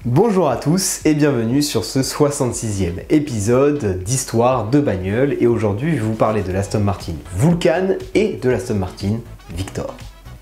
Bonjour à tous et bienvenue sur ce 66e épisode d'Histoire de bagnole et aujourd'hui je vais vous parler de l'Aston Martin Vulcan et de l'Aston Martin Victor.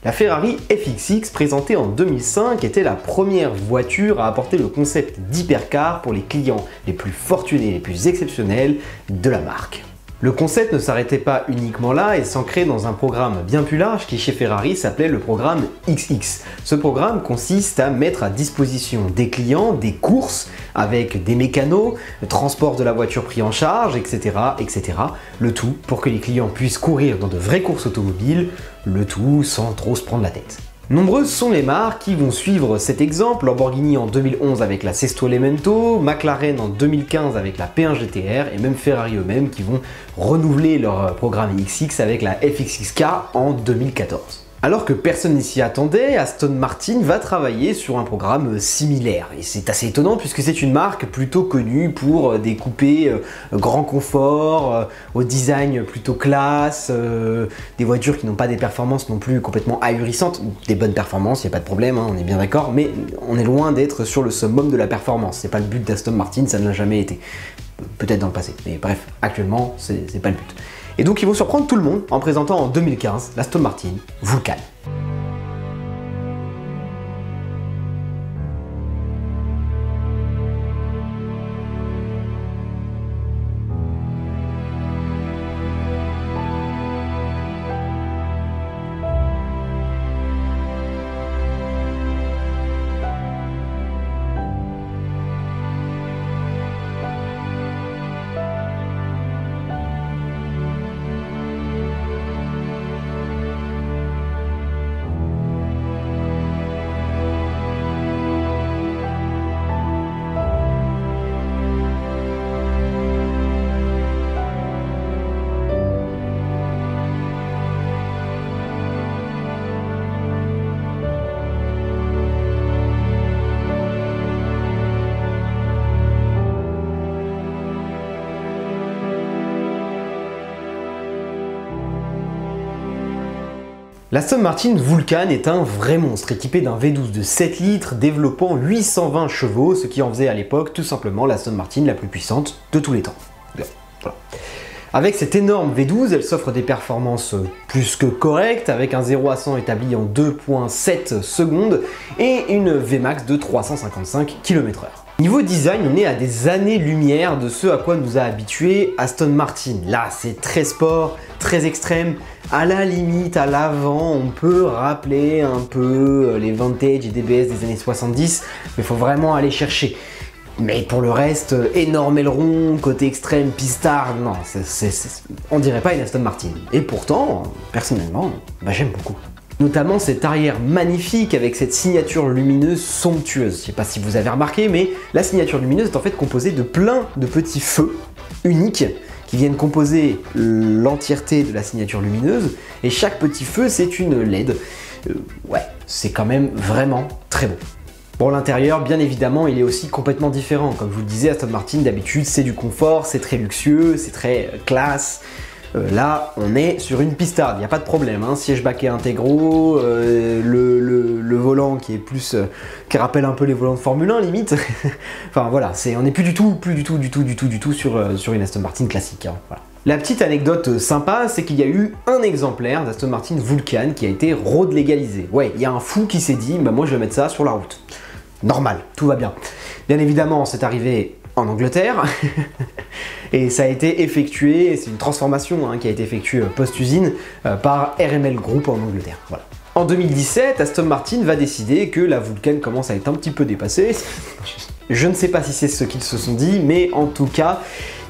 La Ferrari FXX présentée en 2005 était la première voiture à apporter le concept d'hypercar pour les clients les plus fortunés et les plus exceptionnels de la marque. Le concept ne s'arrêtait pas uniquement là et s'ancrait dans un programme bien plus large qui chez Ferrari s'appelait le programme XX. Ce programme consiste à mettre à disposition des clients des courses avec des mécanos, le transport de la voiture pris en charge, etc., etc. Le tout pour que les clients puissent courir dans de vraies courses automobiles, le tout sans trop se prendre la tête. Nombreuses sont les marques qui vont suivre cet exemple, Lamborghini en 2011 avec la Sesto Elemento, McLaren en 2015 avec la P1 GTR et même Ferrari eux-mêmes qui vont renouveler leur programme XX avec la FXXK en 2014. Alors que personne n'y s'y attendait, Aston Martin va travailler sur un programme similaire. Et c'est assez étonnant puisque c'est une marque plutôt connue pour des coupés grand confort, au design plutôt classe, des voitures qui n'ont pas des performances non plus complètement ahurissantes. Des bonnes performances, il n'y a pas de problème, hein, on est bien d'accord, mais on est loin d'être sur le summum de la performance. C'est pas le but d'Aston Martin, ça ne l'a jamais été. Peut-être dans le passé, mais bref, actuellement, c'est pas le but. Et donc ils vont surprendre tout le monde en présentant en 2015 l'Aston Martin Vulcan. L'Aston Martin Vulcan est un vrai monstre équipé d'un V12 de 7 litres développant 820 chevaux, ce qui en faisait à l'époque tout simplement l'Aston Martin la plus puissante de tous les temps. Voilà. Avec cet énorme V12, elle s'offre des performances plus que correctes, avec un 0 à 100 établi en 2,7 secondes et une Vmax de 355 km/h. Niveau design, on est à des années-lumière de ce à quoi nous a habitué Aston Martin. Là, c'est très sport, très extrême. À la limite, à l'avant, on peut rappeler un peu les vintage et DBS des années 70, mais il faut vraiment aller chercher. Mais pour le reste, énorme aileron, côté extrême, pistard, non, on dirait pas une Aston Martin. Et pourtant, personnellement, j'aime beaucoup. Notamment cet arrière magnifique avec cette signature lumineuse somptueuse. Je sais pas si vous avez remarqué, mais la signature lumineuse est en fait composée de plein de petits feux uniques qui viennent composer l'entièreté de la signature lumineuse. Et chaque petit feu, c'est une LED. Ouais, c'est quand même vraiment très beau. Pour l'intérieur, bien évidemment, il est aussi complètement différent. Comme je vous le disais, Aston Martin, d'habitude, c'est du confort, c'est très luxueux, c'est très classe. Là, on est sur une pistarde, il n'y a pas de problème, hein. Siège baquet intégraux, le volant qui est plus, qui rappelle un peu les volants de Formule 1 limite. Enfin voilà, on n'est plus du tout sur une Aston Martin classique, hein. Voilà. La petite anecdote sympa, c'est qu'il y a eu un exemplaire d'Aston Martin Vulcan qui a été road légalisé. Ouais, il y a un fou qui s'est dit, bah moi je vais mettre ça sur la route. Normal, tout va bien. Bien évidemment, c'est arrivé en Angleterre et ça a été effectué, c'est une transformation qui a été effectuée post-usine par RML Group en Angleterre. Voilà. En 2017, Aston Martin va décider que la Vulcan commence à être un petit peu dépassée. Je ne sais pas si c'est ce qu'ils se sont dit, mais en tout cas,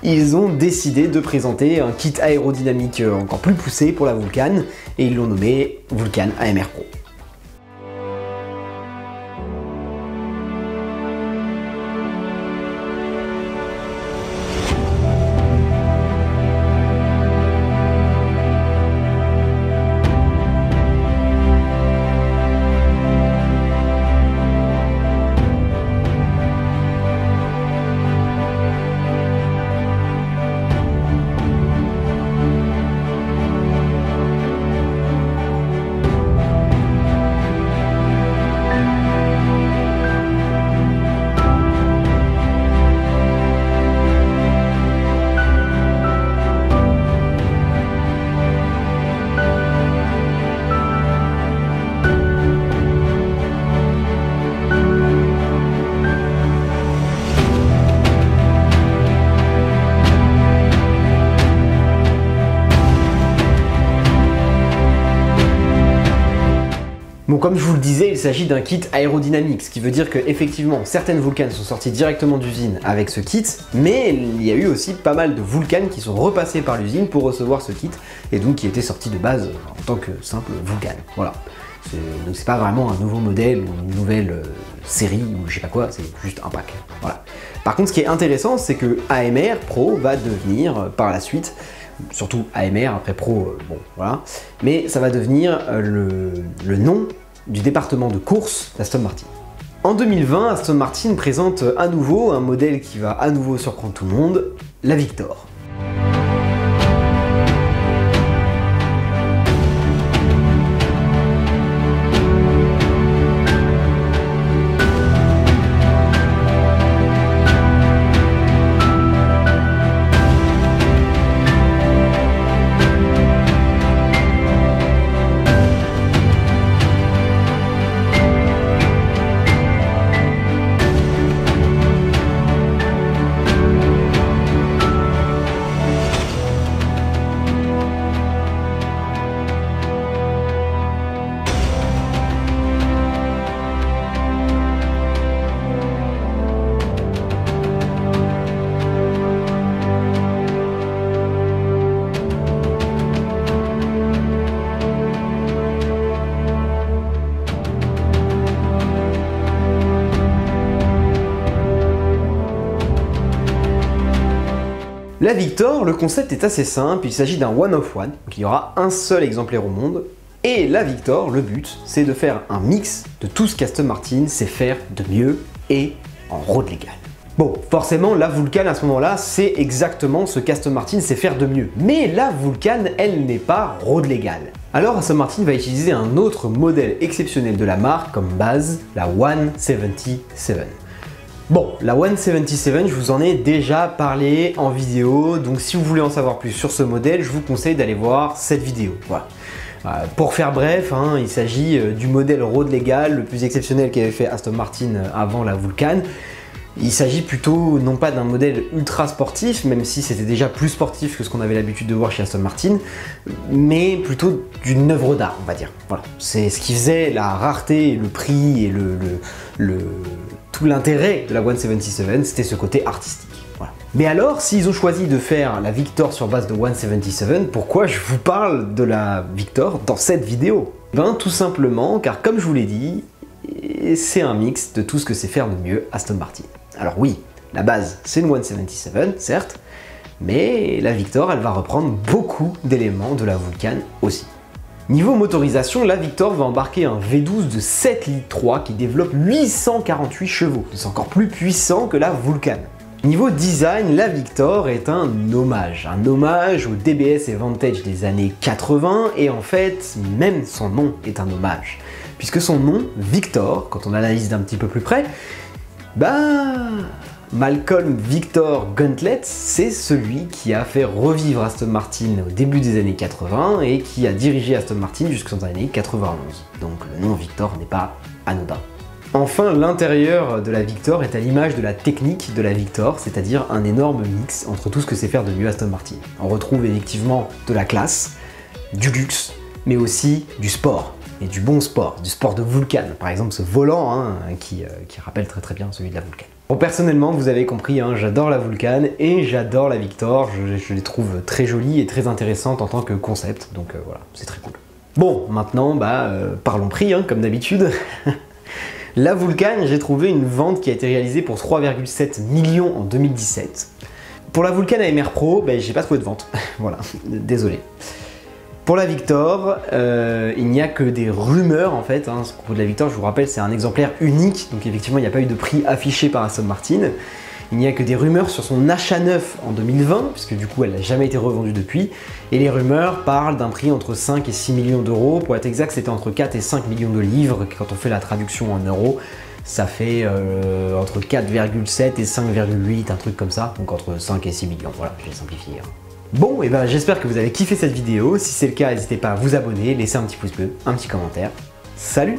ils ont décidé de présenter un kit aérodynamique encore plus poussé pour la Vulcan et ils l'ont nommé Vulcan AMR Pro. Bon, comme je vous le disais, il s'agit d'un kit aérodynamique, ce qui veut dire que effectivement certaines Vulcanes sont sorties directement d'usine avec ce kit, mais il y a eu aussi pas mal de Vulcanes qui sont repassés par l'usine pour recevoir ce kit, et donc qui étaient sortis de base en tant que simple Vulcan. Voilà. Donc c'est pas vraiment un nouveau modèle ou une nouvelle série ou je sais pas quoi, c'est juste un pack. Voilà. Par contre, ce qui est intéressant, c'est que AMR Pro va devenir par la suite, surtout AMR, après Pro, bon voilà, mais ça va devenir le nom du département de course d'Aston Martin. En 2020, Aston Martin présente à nouveau un modèle qui va à nouveau surprendre tout le monde, la Victor. La Victor, le concept est assez simple, il s'agit d'un one of one, donc il y aura un seul exemplaire au monde, et la Victor, le but, c'est de faire un mix de tout ce qu'Aston Martin sait faire de mieux et en road légal. Bon, forcément, la Vulcan à ce moment-là, c'est exactement ce qu'Aston Martin sait faire de mieux, mais la Vulcan, elle n'est pas road légale. Alors Aston Martin va utiliser un autre modèle exceptionnel de la marque comme base, la 177. Bon, la 177, je vous en ai déjà parlé en vidéo, donc si vous voulez en savoir plus sur ce modèle, je vous conseille d'aller voir cette vidéo. Voilà. Pour faire bref, hein, il s'agit du modèle road légal le plus exceptionnel qu'avait fait Aston Martin avant la Vulcan. Il s'agit plutôt non pas d'un modèle ultra sportif, même si c'était déjà plus sportif que ce qu'on avait l'habitude de voir chez Aston Martin, mais plutôt d'une œuvre d'art, on va dire. Voilà. C'est ce qui faisait la rareté, le prix et tout l'intérêt de la 177, c'était ce côté artistique. Voilà. Mais alors, s'ils ont choisi de faire la Victor sur base de 177, pourquoi je vous parle de la Victor dans cette vidéo? Ben tout simplement car comme je vous l'ai dit, c'est un mix de tout ce que sait faire de mieux Aston Martin. Alors oui, la base c'est une 177, certes, mais la Victor elle va reprendre beaucoup d'éléments de la Vulcan aussi. Niveau motorisation, la Victor va embarquer un V12 de 7 litres 3 qui développe 848 chevaux. C'est encore plus puissant que la Vulcan. Niveau design, la Victor est un hommage au DBS et Vantage des années 80 et en fait, même son nom est un hommage. Puisque son nom, Victor, quand on analyse d'un petit peu plus près, Malcolm Victor Gauntlet, c'est celui qui a fait revivre Aston Martin au début des années 80 et qui a dirigé Aston Martin jusqu'aux années 91. Donc le nom Victor n'est pas anodin. Enfin, l'intérieur de la Victor est à l'image de la technique de la Victor, c'est-à-dire un énorme mix entre tout ce que sait faire de mieux Aston Martin. On retrouve effectivement de la classe, du luxe, mais aussi du sport. Et du bon sport, du sport de Vulcan, par exemple ce volant qui rappelle très bien celui de la Vulcan. Bon, personnellement, vous avez compris, j'adore la Vulcan et j'adore la Victor, je les trouve très jolies et très intéressantes en tant que concept, donc voilà, c'est très cool. Bon, maintenant, parlons prix, comme d'habitude. La Vulcan, j'ai trouvé une vente qui a été réalisée pour 3,7 millions en 2017. Pour la Vulcan AMR Pro, j'ai pas trouvé de vente, voilà, désolé. Pour la Victor, il n'y a que des rumeurs en fait. Ce propos de la Victor, je vous rappelle, c'est un exemplaire unique, donc effectivement il n'y a pas eu de prix affiché par Aston Martin. Il n'y a que des rumeurs sur son achat neuf en 2020, puisque du coup elle n'a jamais été revendue depuis, et les rumeurs parlent d'un prix entre 5 et 6 millions d'euros. Pour être exact, c'était entre 4 et 5 millions de livres, quand on fait la traduction en euros, ça fait entre 4,7 et 5,8, un truc comme ça, donc entre 5 et 6 millions, voilà, je vais simplifier. Bon, et j'espère que vous avez kiffé cette vidéo. Si c'est le cas, n'hésitez pas à vous abonner, laisser un petit pouce bleu, un petit commentaire. Salut!